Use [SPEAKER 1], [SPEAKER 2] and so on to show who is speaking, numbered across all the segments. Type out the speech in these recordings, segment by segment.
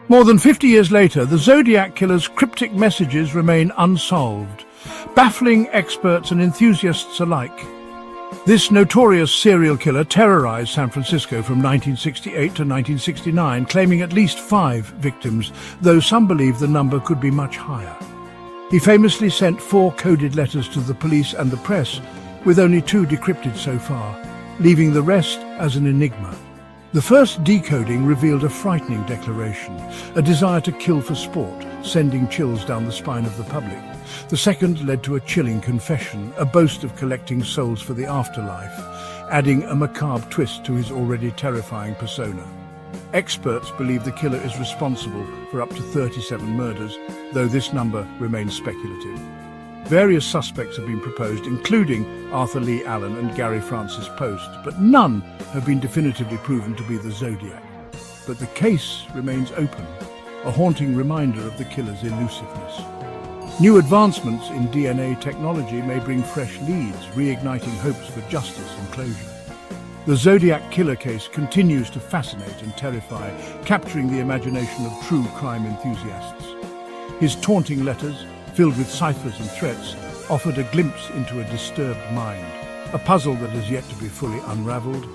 [SPEAKER 1] More than 50 years later, the Zodiac Killer's cryptic messages remain unsolved, baffling experts and enthusiasts alike. This notorious serial killer terrorized San Francisco from 1968 to 1969, claiming at least 5 victims, though some believe the number could be much higher. He famously sent 4 coded letters to the police and the press, with only 2 decrypted so far, leaving the rest as an enigma. The first decoding revealed a frightening declaration, a desire to kill for sport, sending chills down the spine of the public. The second led to a chilling confession, a boast of collecting souls for the afterlife, adding a macabre twist to his already terrifying persona. Experts believe the killer is responsible for up to 37 murders, though this number remains speculative. Various suspects have been proposed, including Arthur Lee Allen and Gary Francis Post, but none have been definitively proven to be the Zodiac. But the case remains open, a haunting reminder of the killer's elusiveness. New advancements in DNA technology may bring fresh leads, reigniting hopes for justice and closure. The Zodiac Killer case continues to fascinate and terrify, capturing the imagination of true crime enthusiasts. His taunting letters, filled with ciphers and threats, offered a glimpse into a disturbed mind, a puzzle that has yet to be fully unraveled.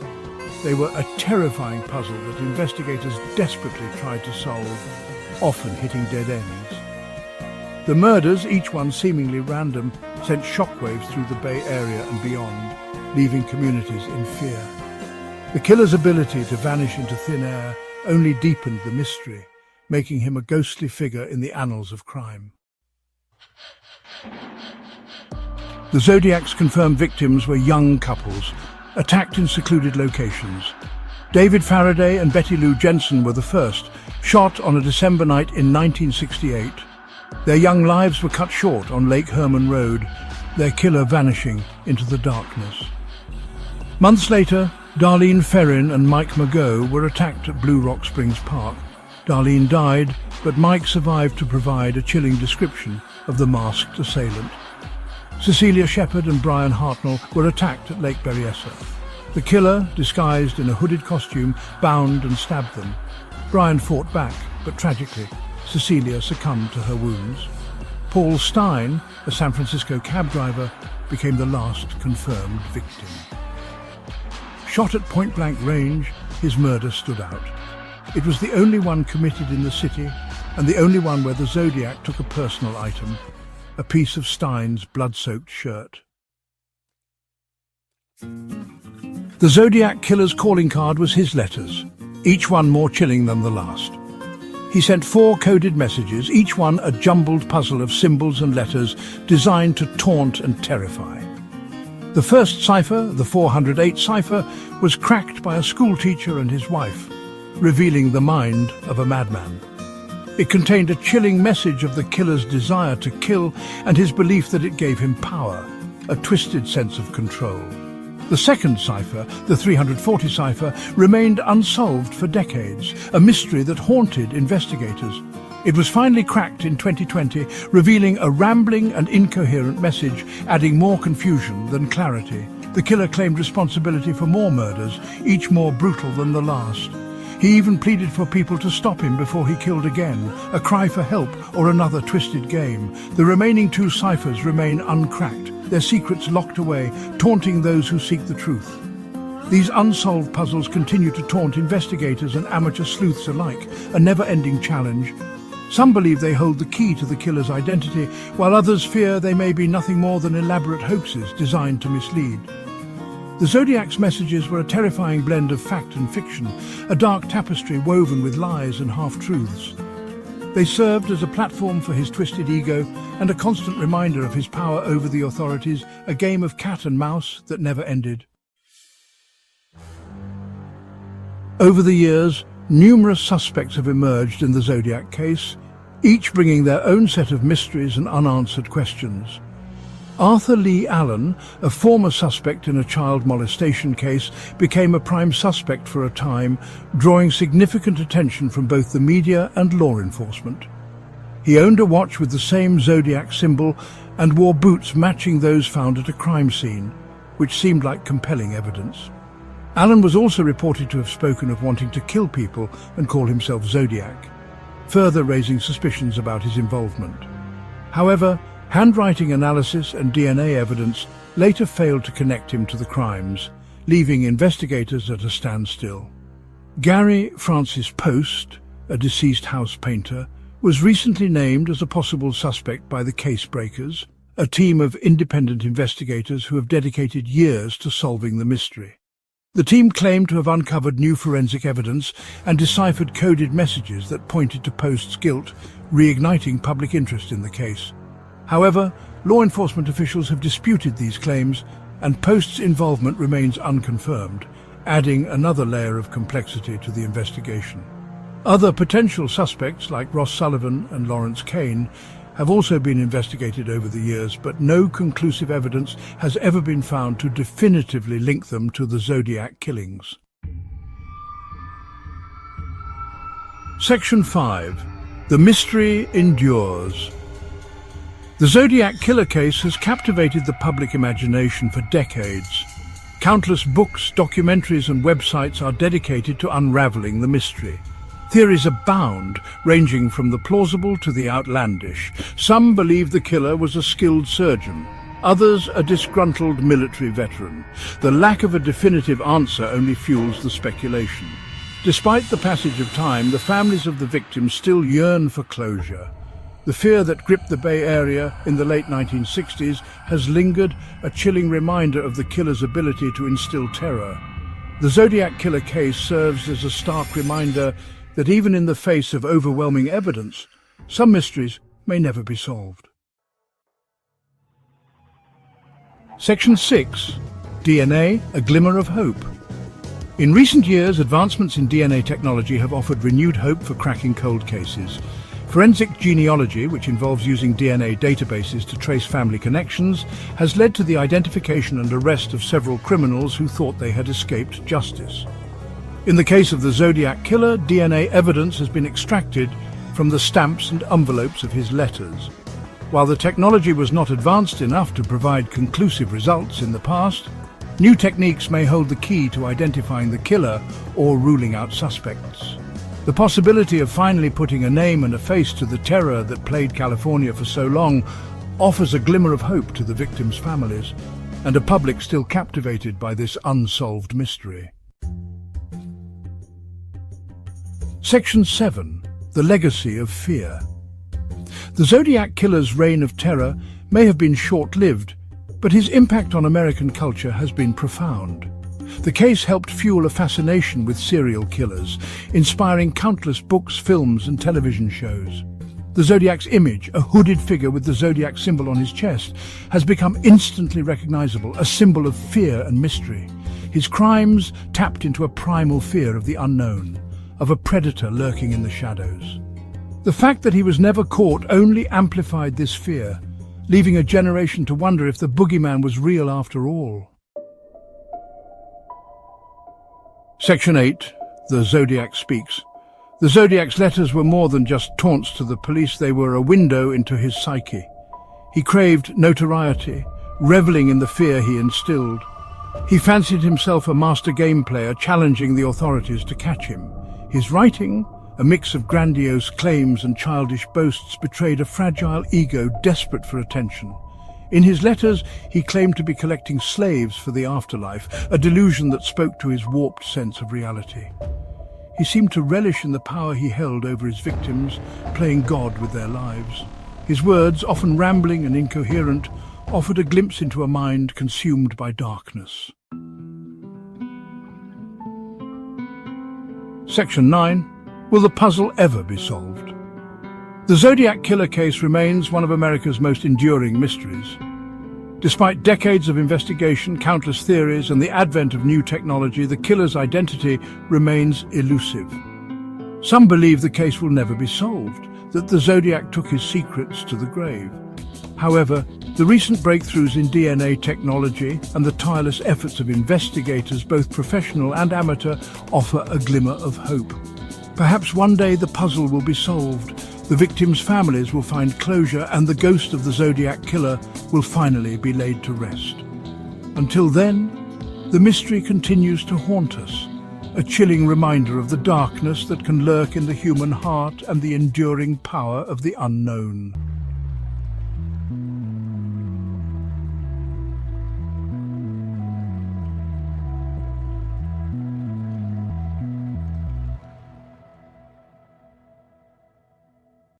[SPEAKER 1] They were a terrifying puzzle that investigators desperately tried to solve, often hitting dead ends. The murders, each one seemingly random, sent shockwaves through the Bay Area and beyond, leaving communities in fear. The killer's ability to vanish into thin air only deepened the mystery, making him a ghostly figure in the annals of crime. The Zodiac's confirmed victims were young couples, attacked in secluded locations. David Faraday and Betty Lou Jensen were the first, shot on a December night in 1968. Their young lives were cut short on Lake Herman Road, their killer vanishing into the darkness. Months later, Darlene Ferrin and Mike Mageau were attacked at Blue Rock Springs Park. Darlene died, but Mike survived to provide a chilling description of the masked assailant. Cecilia Shepard and Brian Hartnell were attacked at Lake Berryessa. The killer, disguised in a hooded costume, bound and stabbed them. Brian fought back, but tragically, Cecilia succumbed to her wounds. Paul Stein, a San Francisco cab driver, became the last confirmed victim. Shot at point-blank range, his murder stood out. It was the only one committed in the city, and the only one where the Zodiac took a personal item, a piece of Stein's blood-soaked shirt. The Zodiac Killer's calling card was his letters, each one more chilling than the last. He sent 4 coded messages, each one a jumbled puzzle of symbols and letters designed to taunt and terrify. The first cipher, the 408 cipher, was cracked by a schoolteacher and his wife, revealing the mind of a madman. It contained a chilling message of the killer's desire to kill and his belief that it gave him power, a twisted sense of control. The second cipher, the 340 cipher, remained unsolved for decades, a mystery that haunted investigators. It was finally cracked in 2020, revealing a rambling and incoherent message, adding more confusion than clarity. The killer claimed responsibility for more murders, each more brutal than the last. He even pleaded for people to stop him before he killed again, a cry for help or another twisted game. The remaining 2 ciphers remain uncracked, their secrets locked away, taunting those who seek the truth. These unsolved puzzles continue to taunt investigators and amateur sleuths alike, a never-ending challenge. Some believe they hold the key to the killer's identity, while others fear they may be nothing more than elaborate hoaxes designed to mislead. The Zodiac's messages were a terrifying blend of fact and fiction, a dark tapestry woven with lies and half-truths. They served as a platform for his twisted ego and a constant reminder of his power over the authorities, a game of cat and mouse that never ended. Over the years, numerous suspects have emerged in the Zodiac case, each bringing their own set of mysteries and unanswered questions. Arthur Lee Allen, a former suspect in a child molestation case, became a prime suspect for a time, drawing significant attention from both the media and law enforcement. He owned a watch with the same Zodiac symbol and wore boots matching those found at a crime scene, which seemed like compelling evidence. Allen was also reported to have spoken of wanting to kill people and call himself Zodiac. further raising suspicions about his involvement. However, handwriting analysis and DNA evidence later failed to connect him to the crimes, leaving investigators at a standstill. Gary Francis Post, a deceased house painter, was recently named as a possible suspect by the Case Breakers, a team of independent investigators who have dedicated years to solving the mystery. The team claimed to have uncovered new forensic evidence and deciphered coded messages that pointed to Post's guilt, reigniting public interest in the case. However, law enforcement officials have disputed these claims, and Post's involvement remains unconfirmed, adding another layer of complexity to the investigation. Other potential suspects, like Ross Sullivan and Lawrence Kane, have also been investigated over the years, but no conclusive evidence has ever been found to definitively link them to the Zodiac killings. Section 5. The mystery endures. The Zodiac Killer case has captivated the public imagination for decades. Countless books, documentaries and websites are dedicated to unraveling the mystery. Theories abound, ranging from the plausible to the outlandish. Some believe the killer was a skilled surgeon, others a disgruntled military veteran. The lack of a definitive answer only fuels the speculation. Despite the passage of time, the families of the victims still yearn for closure. The fear that gripped the Bay Area in the late 1960s has lingered, a chilling reminder of the killer's ability to instill terror. The Zodiac Killer case serves as a stark reminder that even in the face of overwhelming evidence, some mysteries may never be solved. Section 6. DNA, a glimmer of hope. In recent years, advancements in DNA technology have offered renewed hope for cracking cold cases. Forensic genealogy, which involves using DNA databases to trace family connections, has led to the identification and arrest of several criminals who thought they had escaped justice. In the case of the Zodiac Killer, DNA evidence has been extracted from the stamps and envelopes of his letters. While the technology was not advanced enough to provide conclusive results in the past, new techniques may hold the key to identifying the killer or ruling out suspects. The possibility of finally putting a name and a face to the terror that plagued California for so long offers a glimmer of hope to the victims' families and a public still captivated by this unsolved mystery. Section 7. The legacy of fear. The Zodiac Killer's reign of terror may have been short-lived, but his impact on American culture has been profound. The case helped fuel a fascination with serial killers, inspiring countless books, films, and television shows. The Zodiac's image, a hooded figure with the Zodiac symbol on his chest, has become instantly recognizable, a symbol of fear and mystery. His crimes tapped into a primal fear of the unknown, of a predator lurking in the shadows. The fact that he was never caught only amplified this fear, leaving a generation to wonder if the boogeyman was real after all. Section 8. The Zodiac speaks. The Zodiac's letters were more than just taunts to the police, they were a window into his psyche. He craved notoriety, reveling in the fear he instilled. He fancied himself a master game player, challenging the authorities to catch him. His writing, a mix of grandiose claims and childish boasts, betrayed a fragile ego desperate for attention. In his letters, he claimed to be collecting slaves for the afterlife, a delusion that spoke to his warped sense of reality. He seemed to relish in the power he held over his victims, playing God with their lives. His words, often rambling and incoherent, offered a glimpse into a mind consumed by darkness. Section 9. Will the puzzle ever be solved? The Zodiac Killer case remains one of America's most enduring mysteries. Despite decades of investigation, countless theories, and the advent of new technology, the killer's identity remains elusive. Some believe the case will never be solved, that the Zodiac took his secrets to the grave. However, the recent breakthroughs in DNA technology and the tireless efforts of investigators, both professional and amateur, offer a glimmer of hope. Perhaps one day the puzzle will be solved, the victims' families will find closure, and the ghost of the Zodiac Killer will finally be laid to rest. Until then, the mystery continues to haunt us, a chilling reminder of the darkness that can lurk in the human heart and the enduring power of the unknown.